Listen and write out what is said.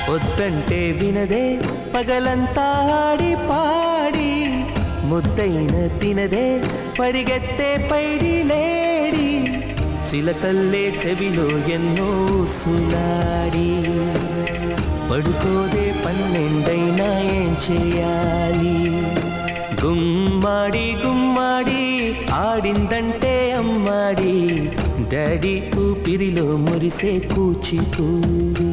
వద్దంటే వినదే పగలంతా ఆడి పాడి ముద్దైన తినదే పరిగెత్తే పైడి లేడి చిలకల్లే చెవిలో ఎన్నో సులాడి పడుకోదే పన్నెండైనా ఏం చేయాలి గుమ్మాడి గుమ్మాడి ఆడిందంటే అమ్మాడి డాడీ ఊపిరిలో మురిసే కూచిపూడి